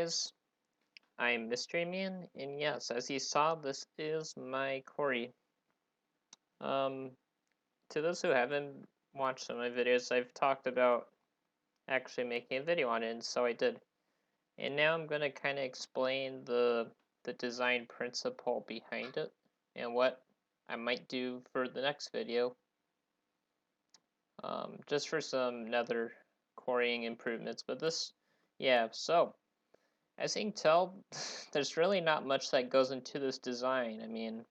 guys, I'm Mystery Man, and yes, as you saw, this is my Quarry. Um, to those who haven't watched some of my videos, I've talked about actually making a video on it, and so I did. And now I'm gonna kind of explain the design principle behind it, and what I might do for the next video, just for some nether quarrying improvements. But this, yeah, so. As you can tell, there's really not much that goes into this design. I mean,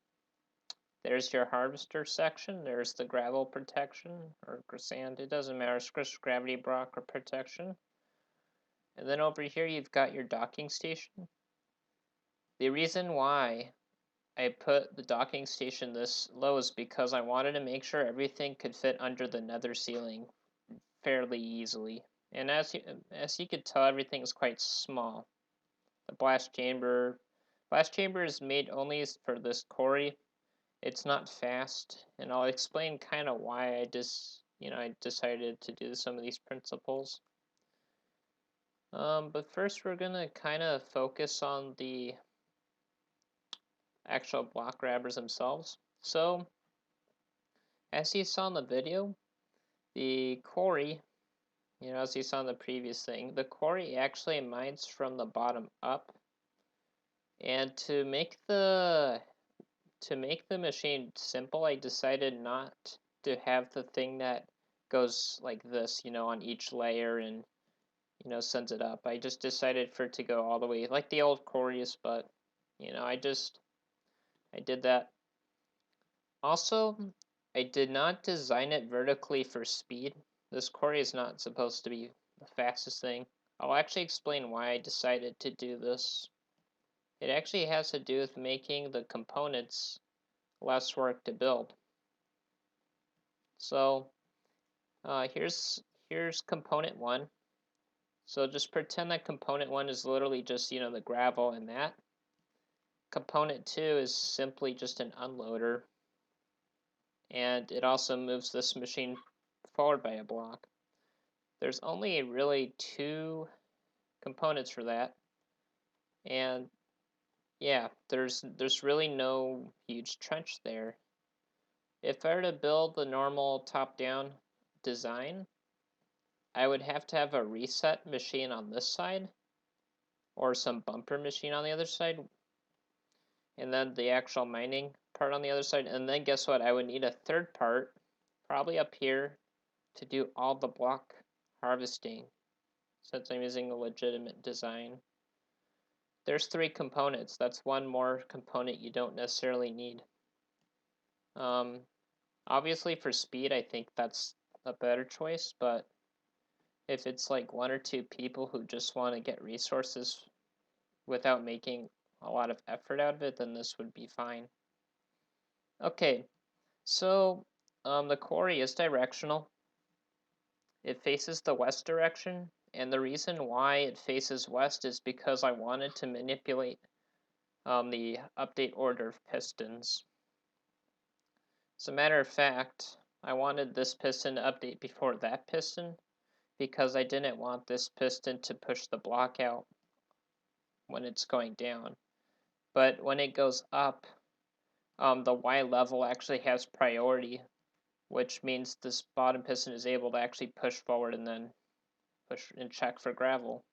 there's your harvester section, there's the gravel protection, or sand, it doesn't matter, it's just gravity block or protection. And then over here you've got your docking station. The reason why I put the docking station this low is because I wanted to make sure everything could fit under the nether ceiling fairly easily. And as you could tell, everything is quite small. The blast chamber is made only for this quarry. It's not fast, and I'll explain kind of why I decided to do some of these principles. But first we're gonna kind of focus on the actual block grabbers themselves. So, as you saw in the video, the quarry, as you saw in the previous thing, the quarry actually mines from the bottom up. And to make the machine simple, I decided not to have the thing that goes like this, on each layer and, sends it up. I just decided for it to go all the way, like the old Quarries, but, I did that. Also, I did not design it vertically for speed. This quarry is not supposed to be the fastest thing. I'll actually explain why I decided to do this. It actually has to do with making the components less work to build. So here's component 1. So just pretend that component 1 is literally just, the gravel and that. Component 2 is simply just an unloader, and it also moves this machine forward by a block. There's only really 2 components for that, and yeah, there's really no huge trench there. If I were to build the normal top-down design, I would have to have a reset machine on this side, or some bumper machine on the other side, and then the actual mining part on the other side. And then guess what? I would need a third part, probably up here, to do all the block harvesting, since I'm using a legitimate design. There's 3 components. That's one more component you don't necessarily need. Obviously for speed, I think that's a better choice, but if it's like 1 or 2 people who just want to get resources without making a lot of effort out of it, then this would be fine. Okay, so the quarry is directional. It faces the west direction, and the reason why it faces west is because I wanted to manipulate the update order of pistons. As a matter of fact, I wanted this piston to update before that piston, because I didn't want this piston to push the block out when it's going down. But when it goes up, the Y level actually has priority, which means this bottom piston is able to actually push forward and then push and check for gravel.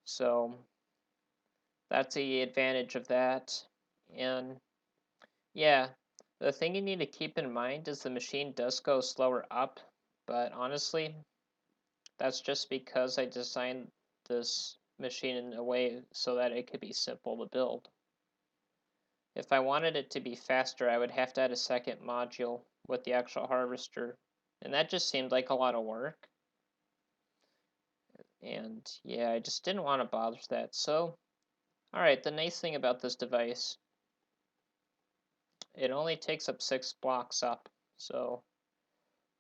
So that's the advantage of that. And yeah, the thing you need to keep in mind is the machine does go slower up, but honestly, that's just because I designed this machine in a way so that it could be simple to build. If I wanted it to be faster, I would have to add a second module with the actual harvester, and that just seemed like a lot of work. And yeah, I just didn't want to bother with that. So, alright, the nice thing about this device, it only takes up 6 blocks up. So,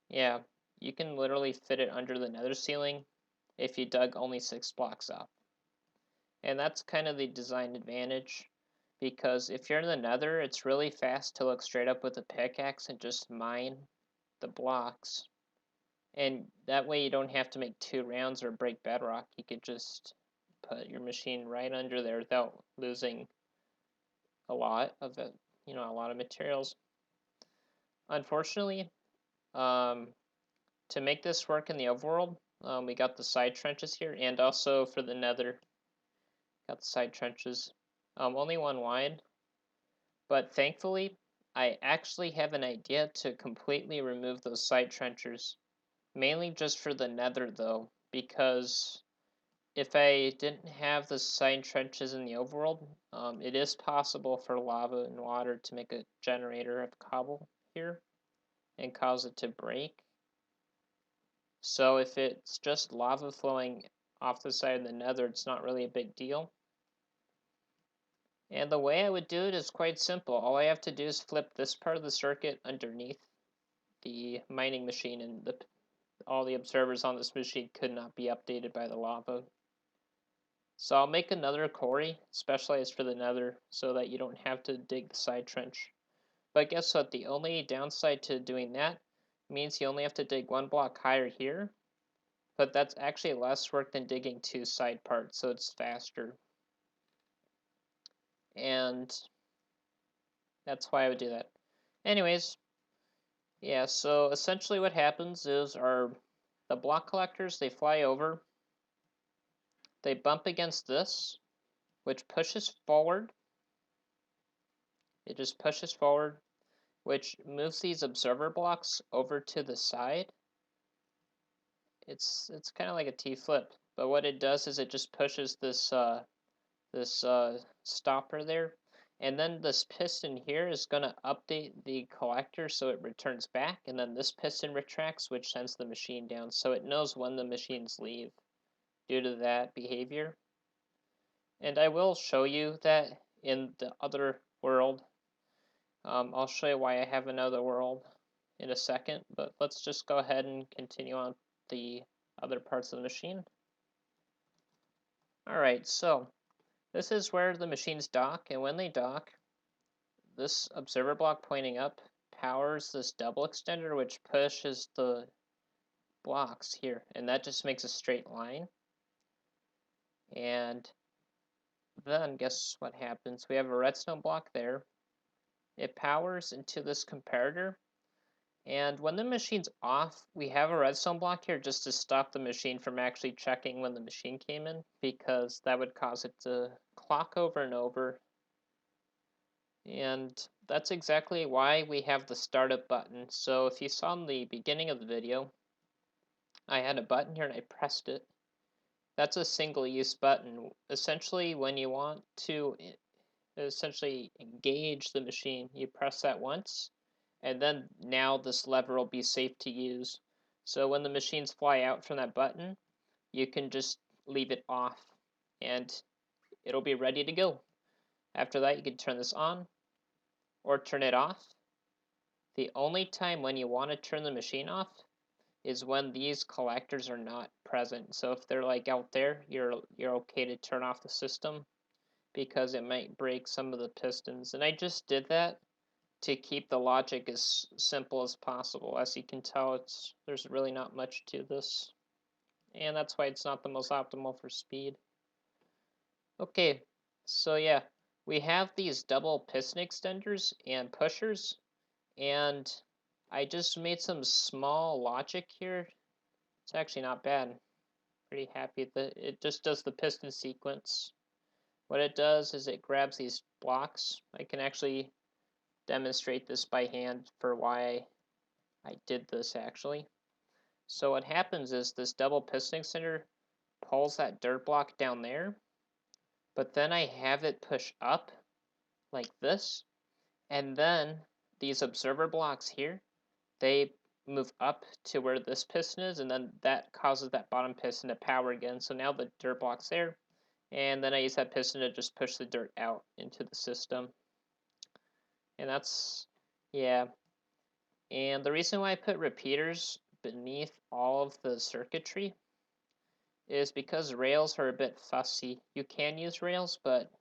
yeah, you can literally fit it under the nether ceiling if you dug only 6 blocks up. And that's kind of the design advantage, because if you're in the nether, it's really fast to look straight up with a pickaxe and just mine the blocks. And that way you don't have to make 2 rounds or break bedrock. You could just put your machine right under there without losing a lot of it, a lot of materials. Unfortunately, um, to make this work in the overworld, we got the side trenches here, and also for the nether, got the side trenches. Only one wide, but thankfully, I actually have an idea to completely remove those side trenches. Mainly just for the nether though, because if I didn't have the side trenches in the overworld, it is possible for lava and water to make a generator of cobble here and cause it to break. So if it's just lava flowing off the side of the nether, it's not really a big deal. And the way I would do it is quite simple. All I have to do is flip this part of the circuit underneath the mining machine, and all the observers on this machine could not be updated by the lava. So I'll make another quarry specialized for the nether so that you don't have to dig the side trench. But guess what? The only downside to doing that means you only have to dig one block higher here, but that's actually less work than digging two side parts, so it's faster. And that's why I would do that. Anyways, yeah, so essentially what happens is the block collectors, they fly over, they bump against this, which pushes forward. It just pushes forward, which moves these observer blocks over to the side. It's kind of like a T-flip, but what it does is it just pushes this stopper there, and then this piston here is going to update the collector so it returns back, and then this piston retracts, which sends the machine down, so it knows when the machines leave due to that behavior. And I will show you that in the other world. I'll show you why I have another world in a second, but let's just go ahead and continue on the other parts of the machine. Alright, so this is where the machines dock, and when they dock, this observer block pointing up powers this double extender, which pushes the blocks here, and that just makes a straight line. And then guess what happens? We have a redstone block there. It powers into this comparator, and when the machine's off, we have a redstone block here just to stop the machine from actually checking when the machine came in, because that would cause it to clock over and over. And that's exactly why we have the startup button. So if you saw in the beginning of the video, I had a button here and I pressed it. That's a single-use button. Essentially, when you want to essentially engage the machine, you press that once, and then now this lever will be safe to use. So when the machines fly out from that button, you can just leave it off and it'll be ready to go. After that, you can turn this on or turn it off. The only time when you want to turn the machine off is when these collectors are not present. So if they're like out there, you're okay to turn off the system because it might break some of the pistons. And I just did that to keep the logic as simple as possible. As you can tell, there's really not much to this, and that's why it's not the most optimal for speed. Okay, so yeah, we have these double piston extenders and pushers, and I just made some small logic here. It's actually not bad. Pretty happy that it just does the piston sequence. What it does is it grabs these blocks. I can actually demonstrate this by hand for why I did this actually. So what happens is this double piston extender pulls that dirt block down there, but then I have it push up like this, and then these observer blocks here, they move up to where this piston is, and then that causes that bottom piston to power again. So now the dirt block's there, and then I use that piston to just push the dirt out into the system. And that's, yeah. And the reason why I put repeaters beneath all of the circuitry is because rails are a bit fussy. You can use rails, but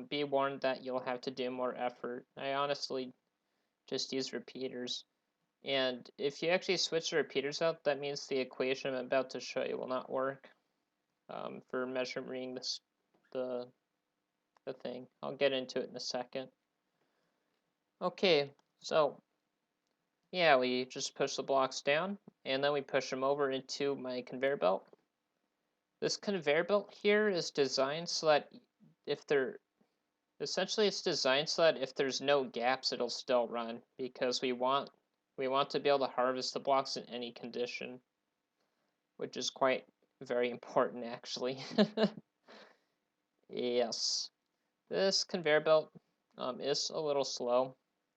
be warned that you'll have to do more effort. I honestly just use repeaters. And if you actually switch the repeaters out, that means the equation I'm about to show you will not work. for measuring the the thing. I'll get into it in a second. Okay, so yeah, we just push the blocks down, and then we push them over into my conveyor belt. This conveyor belt here is designed so that if there essentially it's designed so that if there's no gaps, it'll still run because we want to be able to harvest the blocks in any condition, which is quite very important actually. Yes, this conveyor belt is a little slow.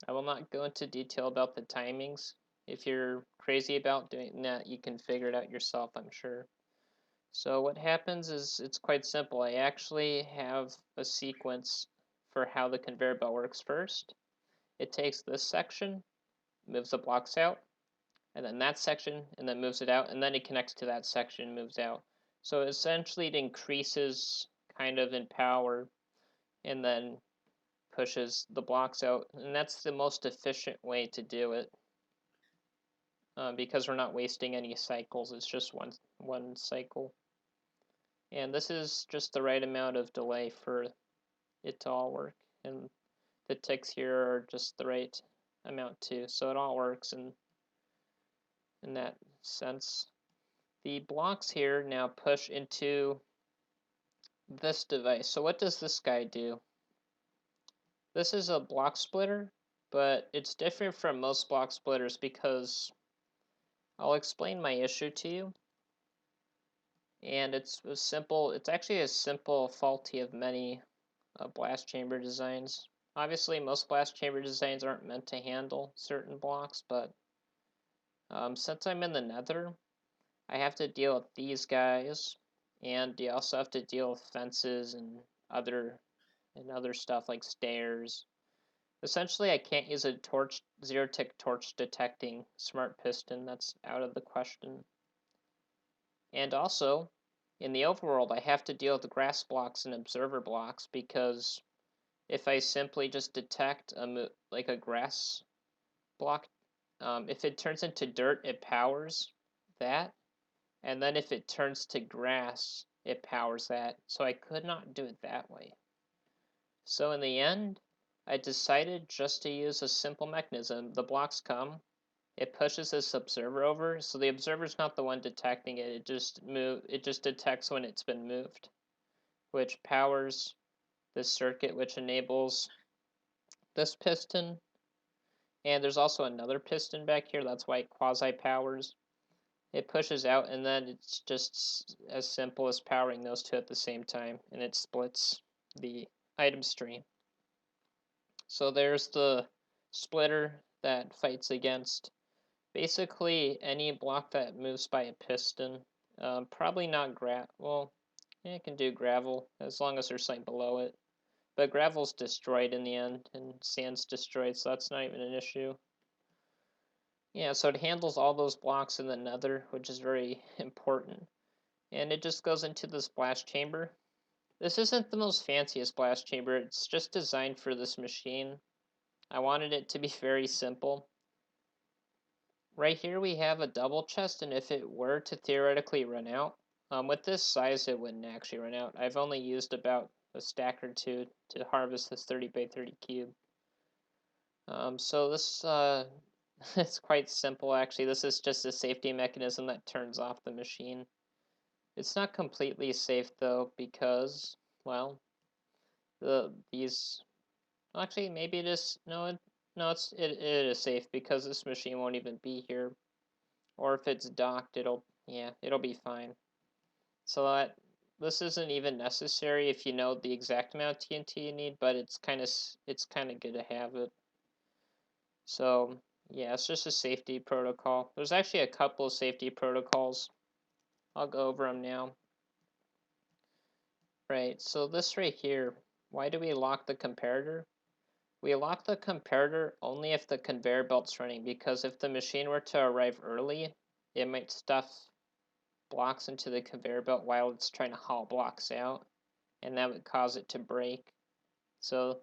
I will not go into detail about the timings. If you're crazy about doing that, you can figure it out yourself, I'm sure. So what happens is it's quite simple. I actually have a sequence for how the conveyor belt works first. It takes this section, moves the blocks out, and then that section, and then moves it out, and then it connects to that section and moves out. So essentially it increases kind of in power and then pushes the blocks out, and that's the most efficient way to do it because we're not wasting any cycles. It's just one cycle. And this is just the right amount of delay for it to all work. And the ticks here are just the right amount too. So it all works in that sense. The blocks here now push into this device. So what does this guy do? This is a block splitter, but it's different from most block splitters because I'll explain my issue to you. And it's actually a simple faulty of many blast chamber designs. Obviously, most blast chamber designs aren't meant to handle certain blocks, but since I'm in the nether, I have to deal with these guys, and you also have to deal with fences and other stuff like stairs. Essentially, I can't use a zero-tick torch detecting smart piston. That's out of the question. And also, in the overworld, I have to deal with the grass blocks and observer blocks because if I simply just detect like a grass block, if it turns into dirt, it powers that, and then if it turns to grass, it powers that. So I could not do it that way. So in the end, I decided just to use a simple mechanism. The blocks come, it pushes this observer over, so the observer's not the one detecting it. It just detects when it's been moved, which powers this circuit, which enables this piston. And there's also another piston back here. That's why it quasi powers. It pushes out, and then it's just as simple as powering those two at the same time, and it splits the item stream. So there's the splitter that fights against basically any block that moves by a piston. Probably not well, yeah, it can do gravel as long as there's something below it. But gravel's destroyed in the end, and sand's destroyed, so that's not even an issue. Yeah, so it handles all those blocks in the nether, which is very important. And it just goes into this blast chamber. This isn't the most fanciest blast chamber, it's just designed for this machine. I wanted it to be very simple. Right here we have a double chest, and if it were to theoretically run out, with this size it wouldn't actually run out. I've only used about a stack or two to harvest this 30 by 30 cube. So this it's quite simple actually. This is just a safety mechanism that turns off the machine. It's not completely safe though because, well, these actually maybe it is no it is safe because this machine won't even be here, or if it's docked it'll be fine. So that this isn't even necessary if you know the exact amount of TNT you need, but it's kind of good to have it. So yeah, it's just a safety protocol. There's actually a couple of safety protocols. I'll go over them now. Right, so this right here, why do we lock the comparator? We lock the comparator only if the conveyor belt's running, because if the machine were to arrive early, it might stuff blocks into the conveyor belt while it's trying to haul blocks out, and that would cause it to break. So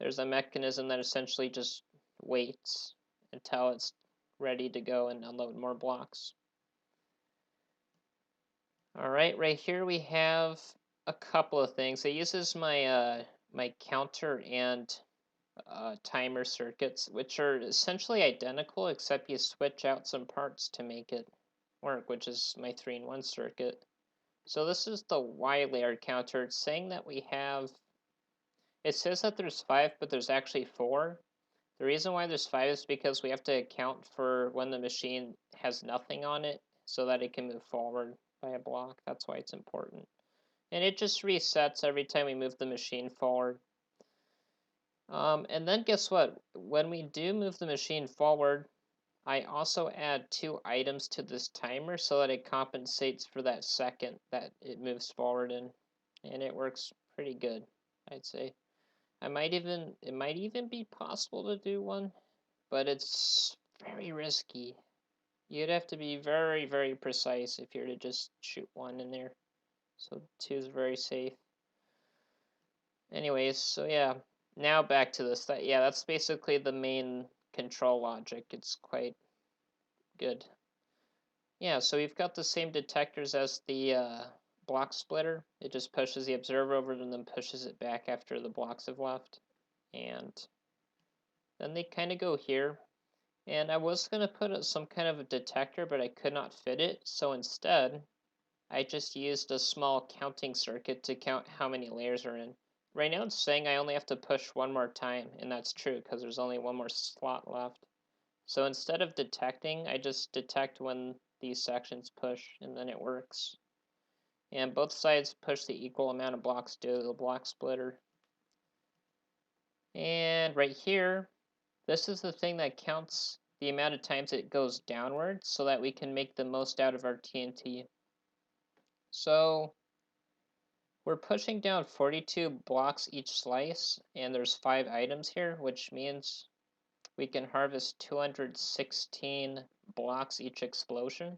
there's a mechanism that essentially just waits until it's ready to go and unload more blocks. All right, right here we have a couple of things. It uses my counter and timer circuits, which are essentially identical, except you switch out some parts to make it work, which is my 3-in-1 circuit. So this is the Y layer counter. It's saying that we have, it says that there's 5, but there's actually 4. The reason why there's 5 is because we have to account for when the machine has nothing on it so that it can move forward by a block. That's why it's important. And it just resets every time we move the machine forward. And then guess what? When we do move the machine forward, I also add 2 items to this timer so that it compensates for that second that it moves forward in. And it works pretty good, I'd say. It might even be possible to do one, but it's very risky. You'd have to be very, very precise if you're to just shoot one in there. So 2 is very safe. Anyways, so yeah, now back to this. Yeah, that's basically the main control logic. It's quite good. Yeah, so we've got the same detectors as the block splitter. It just pushes the observer over and then pushes it back after the blocks have left. And then they kind of go here. And I was going to put some kind of a detector, but I could not fit it. So instead, I just used a small counting circuit to count how many layers are in. Right now it's saying I only have to push one more time, and that's true because there's only one more slot left. So instead of detecting, I just detect when these sections push, and then it works. And both sides push the equal amount of blocks due to the block splitter. And right here, this is the thing that counts the amount of times it goes downward so that we can make the most out of our TNT. So we're pushing down 42 blocks each slice, and there's 5 items here, which means we can harvest 216 blocks each explosion.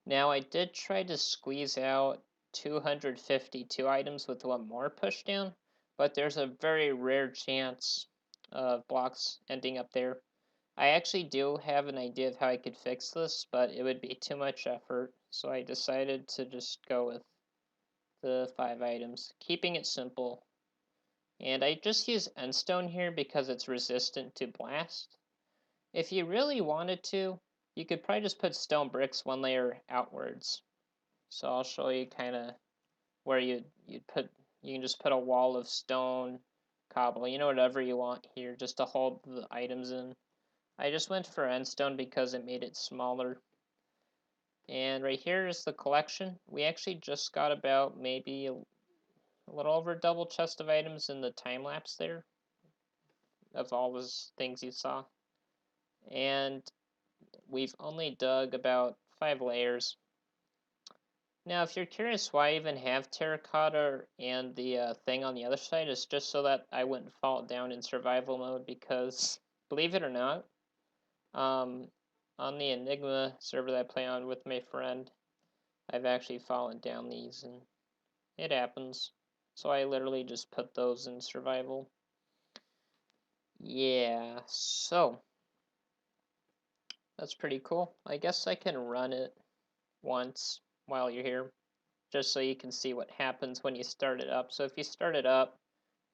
Now I did try to squeeze out 252 items with one more pushdown, but there's a very rare chance of blocks ending up there. I actually do have an idea of how I could fix this, but it would be too much effort, so I decided to just go with the 5 items, keeping it simple. And I just use endstone here because it's resistant to blast. If you really wanted to, you could probably just put stone bricks one layer outwards. So I'll show you kind of where you can just put a wall of stone, cobble, whatever you want here, just to hold the items in. I just went for endstone because it made it smaller. And right here is the collection. We actually just got about maybe a little over a double chest of items in the time lapse there of all those things you saw. And we've only dug about 5 layers. Now, if you're curious why I even have terracotta and the thing on the other side, is just so that I wouldn't fall down in survival mode because, believe it or not, on the Enigma server that I play on with my friend, I've actually fallen down these and it happens. So I literally just put those in survival. Yeah, so that's pretty cool. I guess I can run it once while you're here, just so you can see what happens when you start it up. So if you start it up,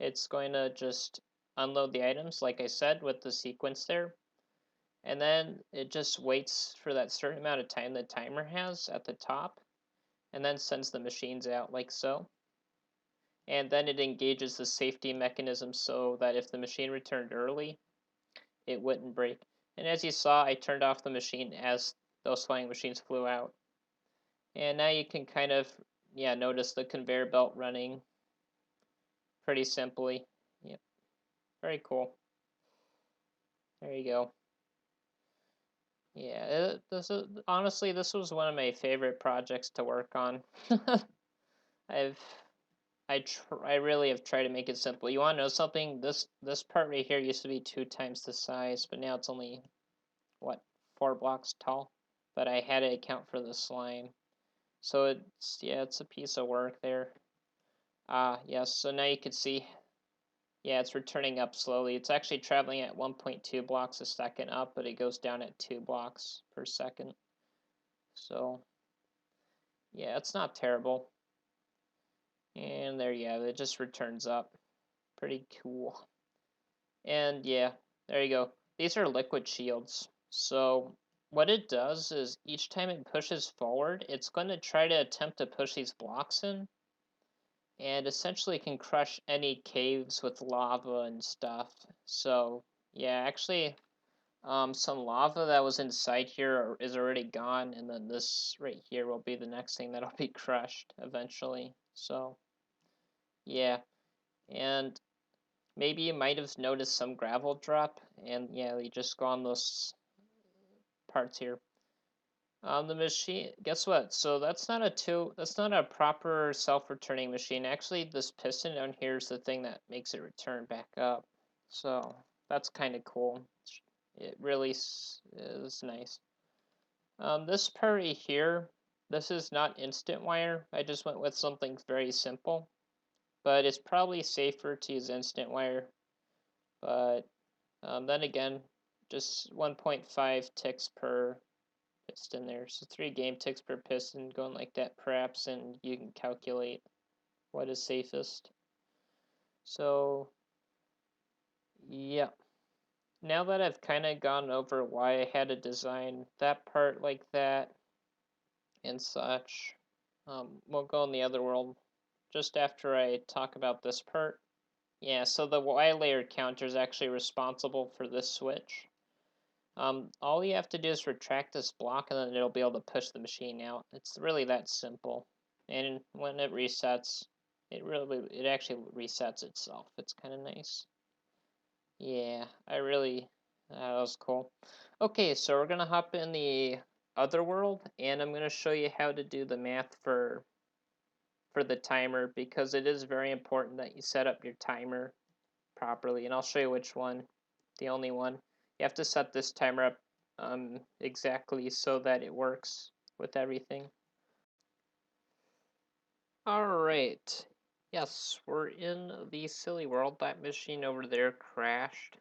it's going to just unload the items, like I said, with the sequence there. And then it just waits for that certain amount of time the timer has at the top, and then sends the machines out like so. And then it engages the safety mechanism so that if the machine returned early, it wouldn't break. And as you saw, I turned off the machine as those flying machines flew out. And now you can kind of, notice the conveyor belt running pretty simply. Yep, very cool. There you go. Yeah, honestly, this was one of my favorite projects to work on. I've I really have tried to make it simple. You want to know something? This part right here used to be 2 times the size, but now it's only what 4 blocks tall. But I had to account for the slime, so it's a piece of work there. Yes. So now you can see, it's returning up slowly. It's actually traveling at 1.2 blocks a second up, but it goes down at 2 blocks per second. So Yeah, it's not terrible. And there you have it. It just returns up. Pretty cool. And yeah, there you go. These are liquid shields. So what it does is each time it pushes forward, it's going to try to attempt to push these blocks in, and essentially can crush any caves with lava and stuff. So yeah, actually, some lava that was inside here is already gone, and then this right here will be the next thing that'll be crushed eventually. So yeah, and maybe you might have noticed some gravel drop, and yeah, you just go on those parts here. The machine, guess what? So that's not a proper self-returning machine. Actually, this piston down here is the thing that makes it return back up. So that's kind of cool. It really is nice. This part right here, this is not instant wire. I just went with something very simple, but it's probably safer to use instant wire. But then again, just 1.5 ticks per piston there. So 3 game ticks per piston going like that perhaps, and you can calculate what is safest. So yeah. Now that I've kind of gone over why I had to design that part like that and such, we'll go in the other world just after I talk about this part. Yeah, so the Y layer counter is actually responsible for this switch. All you have to do is retract this block and then it'll be able to push the machine out. It's really that simple. And when it resets, it actually resets itself. It's kind of nice. Yeah, that was cool. Okay, so we're gonna hop in the other world and I'm gonna show you how to do the math for the timer because it is very important that you set up your timer properly, and I'll show you which one. The only one. You have to set this timer up exactly so that it works with everything. Alright. Yes, we're in the silly world. That machine over there crashed.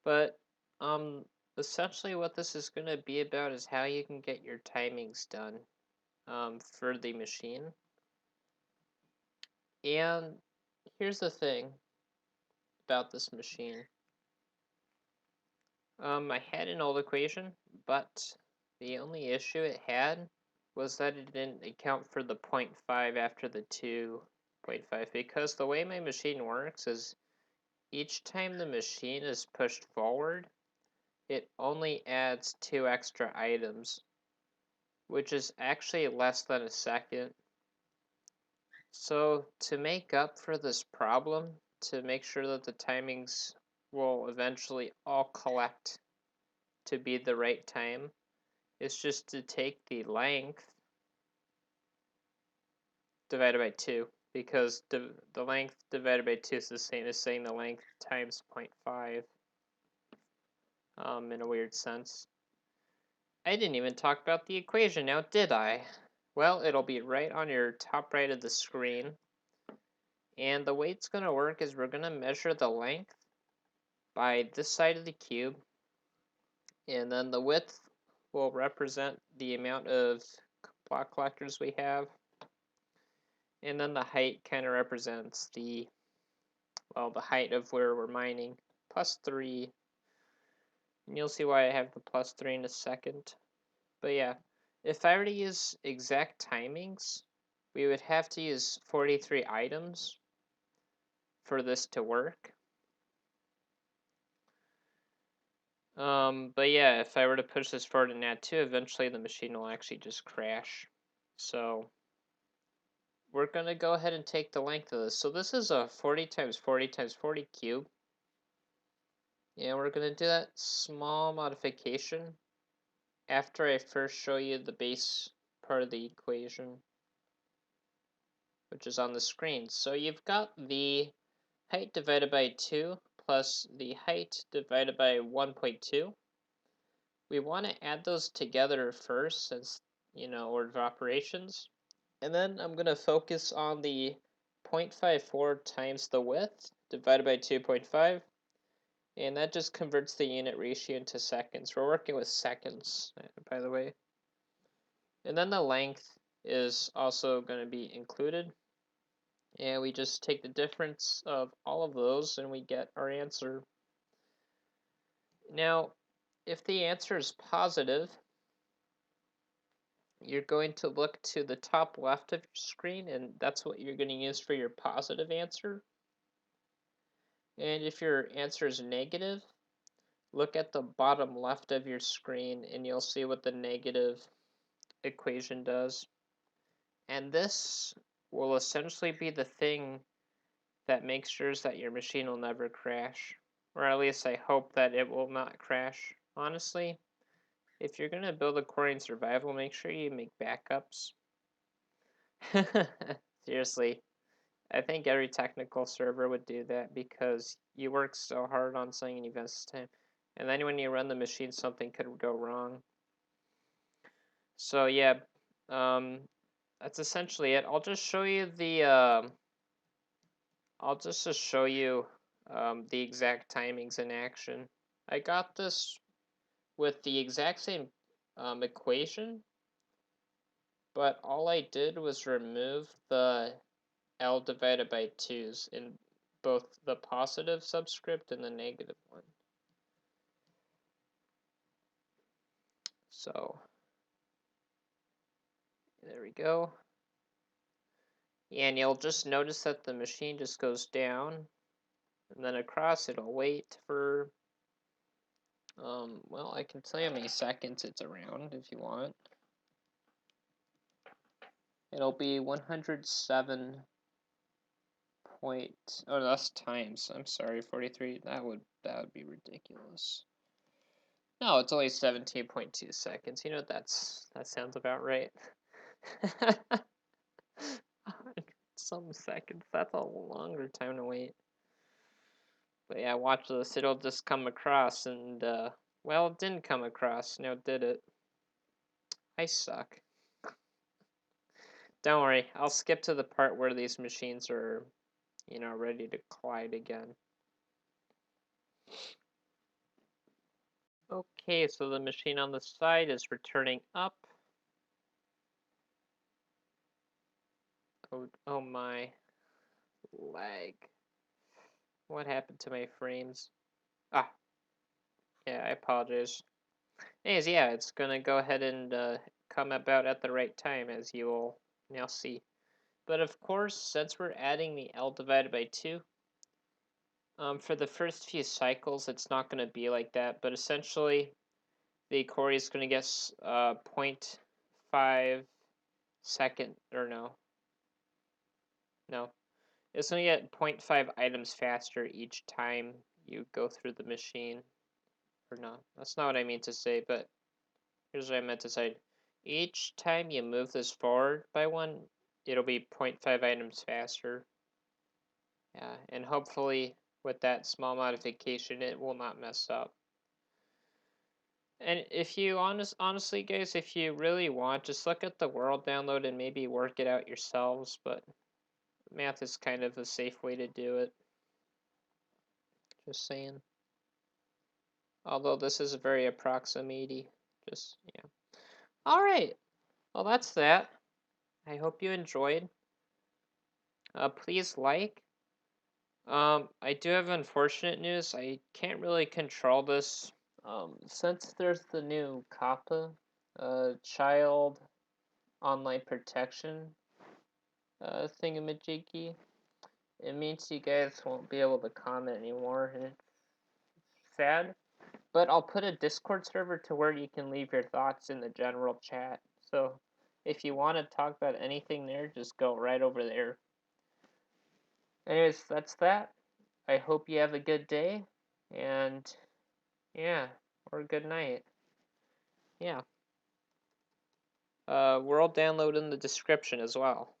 But um essentially what this is going to be about is how you can get your timings done for the machine. And here's the thing about this machine. I had an old equation, but the only issue it had was that it didn't account for the 0.5 after the 2.5, because the way my machine works is each time the machine is pushed forward, it only adds 2 extra items, which is actually less than a second. So to make up for this problem, to make sure that the timings will eventually all collect to be the right time, is just to take the length divided by 2, because the length divided by 2 is the same as saying the length times 0.5 in a weird sense. I didn't even talk about the equation now, did I? Well, it'll be right on your top right of the screen. And the way it's going to work is we're going to measure the length by this side of the cube, and then the width will represent the amount of block collectors we have, and then the height kind of represents the height of where we're mining, +3. And you'll see why I have the +3 in a second. But yeah, if I were to use exact timings, we would have to use 43 items for this to work. But yeah, if I were to push this forward and add 2, eventually the machine will actually just crash. So we're going to go ahead and take the length of this. So this is a 40 times 40 times 40 cube. And we're going to do that small modification after I first show you the base part of the equation, which is on the screen. So you've got the height divided by 2 plus the height divided by 1.2. We want to add those together first since, order of operations. And then I'm going to focus on the 0.54 times the width divided by 2.5. And that just converts the unit ratio into seconds. We're working with seconds, by the way. And then the length is also going to be included. And we just take the difference of all of those and we get our answer. Now, if the answer is positive, you're going to look to the top left of your screen, and that's what you're going to use for your positive answer. And if your answer is negative, look at the bottom left of your screen and you'll see what the negative equation does. And this will essentially be the thing that makes sure that your machine will never crash. Or at least I hope that it will not crash. Honestly, if you're going to build a Quarry in survival, make sure you make backups. Seriously, I think every technical server would do that because you work so hard on something and you invest time. And then when you run the machine, something could go wrong. So yeah, that's essentially it. I'll just show you the the exact timings in action. I got this with the exact same equation, but all I did was remove the L divided by 2's in both the positive subscript and the negative one. So there we go. And you'll just notice that the machine just goes down and then across. It'll wait for well, I can tell you how many seconds it's around if you want. It'll be 107 oh, that's times. I'm sorry, 43. That would be ridiculous. No, it's only 17.2 seconds. You know, that sounds about right. Some seconds. That's a longer time to wait. But yeah, watch this. It'll just come across and, well, it didn't come across. Now did it? I suck. Don't worry. I'll skip to the part where these machines are, you know, ready to collide again. Okay, so the machine on the side is returning up. Oh my. Lag. What happened to my frames? Ah. Yeah, I apologize. Anyways, yeah, it's gonna go ahead and come about at the right time, as you will now see. But of course, since we're adding the L divided by 2, for the first few cycles, it's not going to be like that. But essentially, the Quarry is going to get 0.5 second, or no. It's going to get 0.5 items faster each time you go through the machine. Or no, that's not what I mean to say, but here's what I meant to say. Each time you move this forward by 1, it'll be 0.5 items faster. Yeah, and hopefully with that small modification, it will not mess up. And if you honestly, guys, if you really want, just look at the world download and maybe work it out yourselves. But math is kind of a safe way to do it. Just saying. Although this is very approximating. Just, yeah. All right. Well, that's that. I hope you enjoyed. Please like. I do have unfortunate news. I can't really control this. Since there's the new COPPA, Child Online Protection thingamajiggy, it means you guys won't be able to comment anymore, and it's sad. But I'll put a Discord server to where you can leave your thoughts in the general chat. So if you want to talk about anything there, just go right over there. Anyways, that's that. I hope you have a good day, and yeah, or good night. Yeah. World download in the description as well.